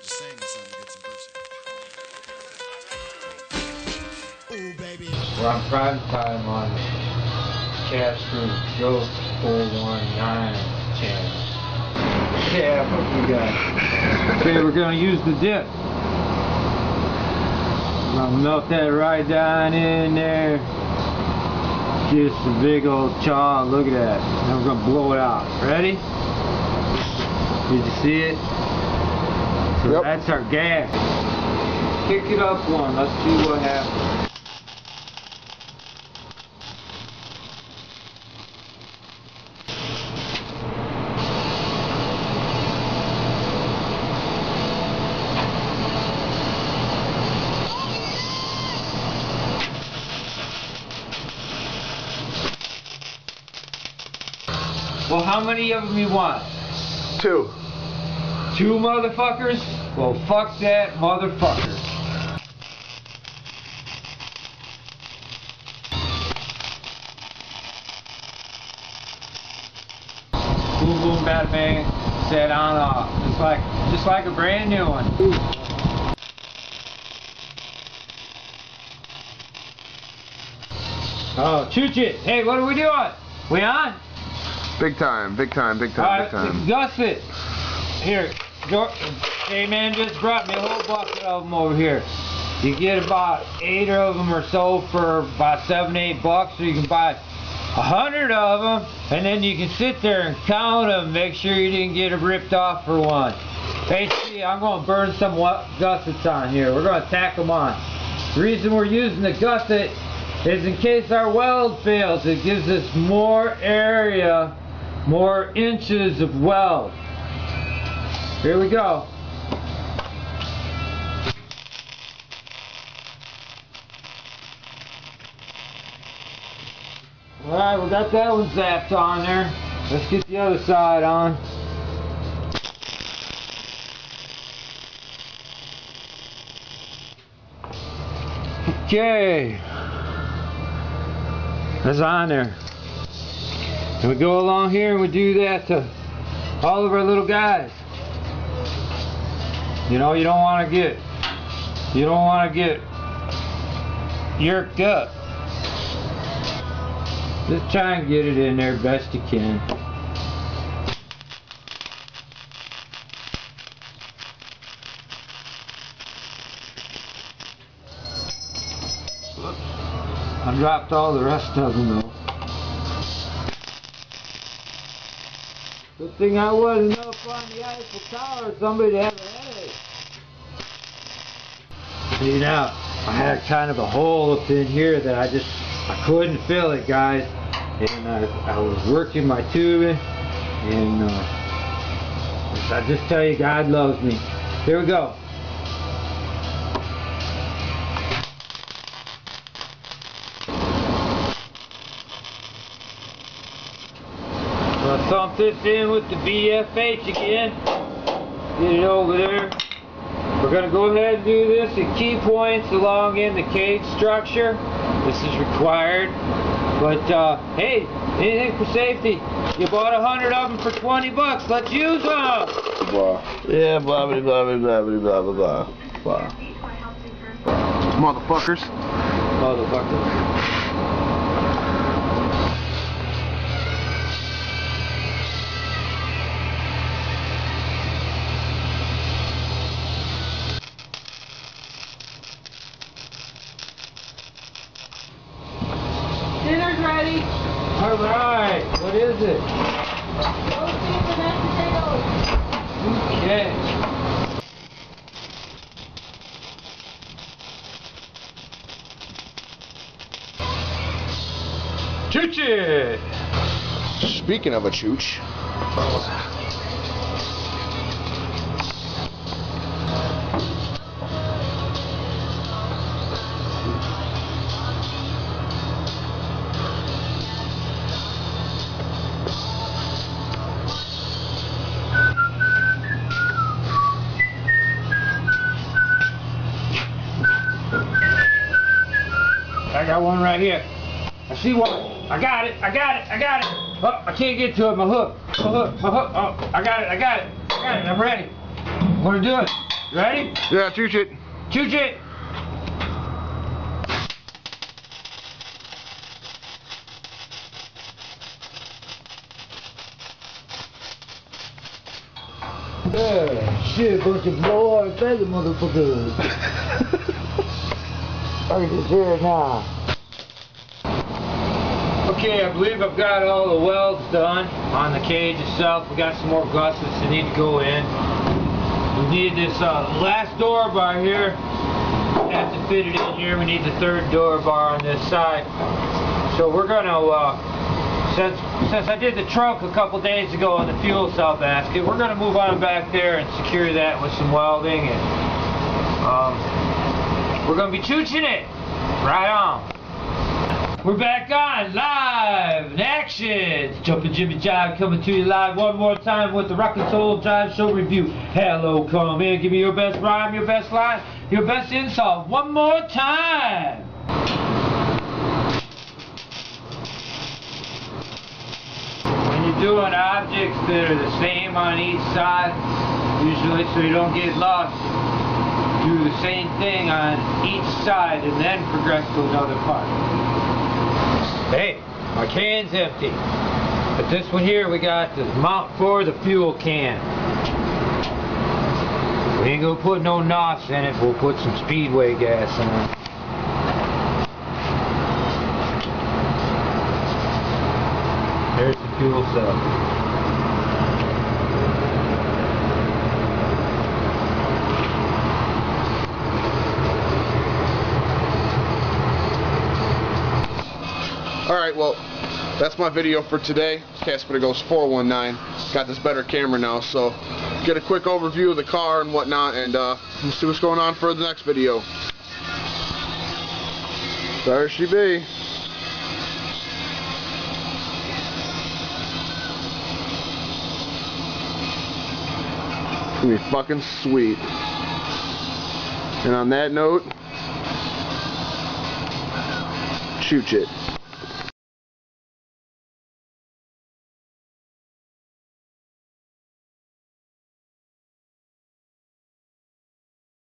just saying this to get some pussy. Ooh, baby. We're on prime time on Cash Crew Ghost 419 channel. Yeah, what we got? Okay, we're gonna use the dip. I'm gonna melt that right down in there. Just a big old chaw. Look at that. Now we're gonna blow it out. Ready? Did you see it? So yep. That's our gas. Kick it up one. Let's see what happens. Well, how many of them you want? 2. 2 motherfuckers? Well, fuck that motherfucker. Boom, boom, bada bang, set on off. Just like a brand new one. Oh, choo choo. Hey, what are we doing? We on? Big time, big time, big time, all right, big time. Dust it. Here, hey man, just brought me a whole bucket of them over here. You get about 8 of them or so for about $7-8, or you can buy 100 of them, and then you can sit there and count them, make sure you didn't get them ripped off for one. Hey, see, I'm going to burn some gussets on here. We're going to tack them on. The reason we're using the gusset is in case our weld fails. It gives us more area, more inches of weld. Here we go. Alright, we got that one zapped on there. Let's get the other side on. Okay. That's on there. And we go along here and we do that to all of our little guys. You know, you don't want to get yerked up. Just try and get it in there best you can. I dropped all the rest of them though. Good thing I wasn't up on the Eiffel Tower, somebody had a headache. See now, I had kind of a hole up in here that I couldn't fill it, guys. And I was working my tubing, and I just tell you, God loves me. Here we go. I'll thump this in with the BFH again. Get it over there. We're going to go ahead and do this at key points along in the cage structure. This is required. But hey, anything for safety. You bought 100 of them for $20. Let's use them. Blah. Yeah, blah blah blah blah blah blah blah blah. Motherfuckers. Motherfuckers. Dinner's ready. All right. What is it? Roasting for mashed potatoes. Okay. Chooch! Speaking of a chooch. I got one right here. I see one. I got it. I got it. I got it. Oh, I can't get to it. My hook. My hook. My hook. Oh, I got it. I got it. I got it. I'm ready. I'm gonna do it. Ready? Yeah, chooch it. Chooch it! Yeah, shit, bunch of blow-hard feather motherfuckers. I can just hear it now. Okay, I believe I've got all the welds done on the cage itself. We got some more gussets that need to go in. We need this last door bar here. Have to fit it in here. We need the third door bar on this side. So we're gonna, since I did the trunk a couple days ago on the fuel cell basket, we're gonna move on back there and secure that with some welding, and we're gonna be chooching it. Right on. We're back on, live, in action. It's Jumpin' Jimmy Jive coming to you live one more time with the Rock and Soul Jive Show Review. Hello, come in, give me your best rhyme, your best line, your best insult. One more time. When you're doing objects that are the same on each side, usually so you don't get lost, do the same thing on each side and then progress to another part. Hey, my can's empty. But this one here, we got the mount for the fuel can. We ain't gonna put no NOS in it, we'll put some Speedway gas in it. There's the fuel cell. Alright, well, that's my video for today. Casper goes 419. Got this better camera now, so get a quick overview of the car and whatnot, and we'll see what's going on for the next video. There she be. It's gonna be fucking sweet. And on that note, chooch it.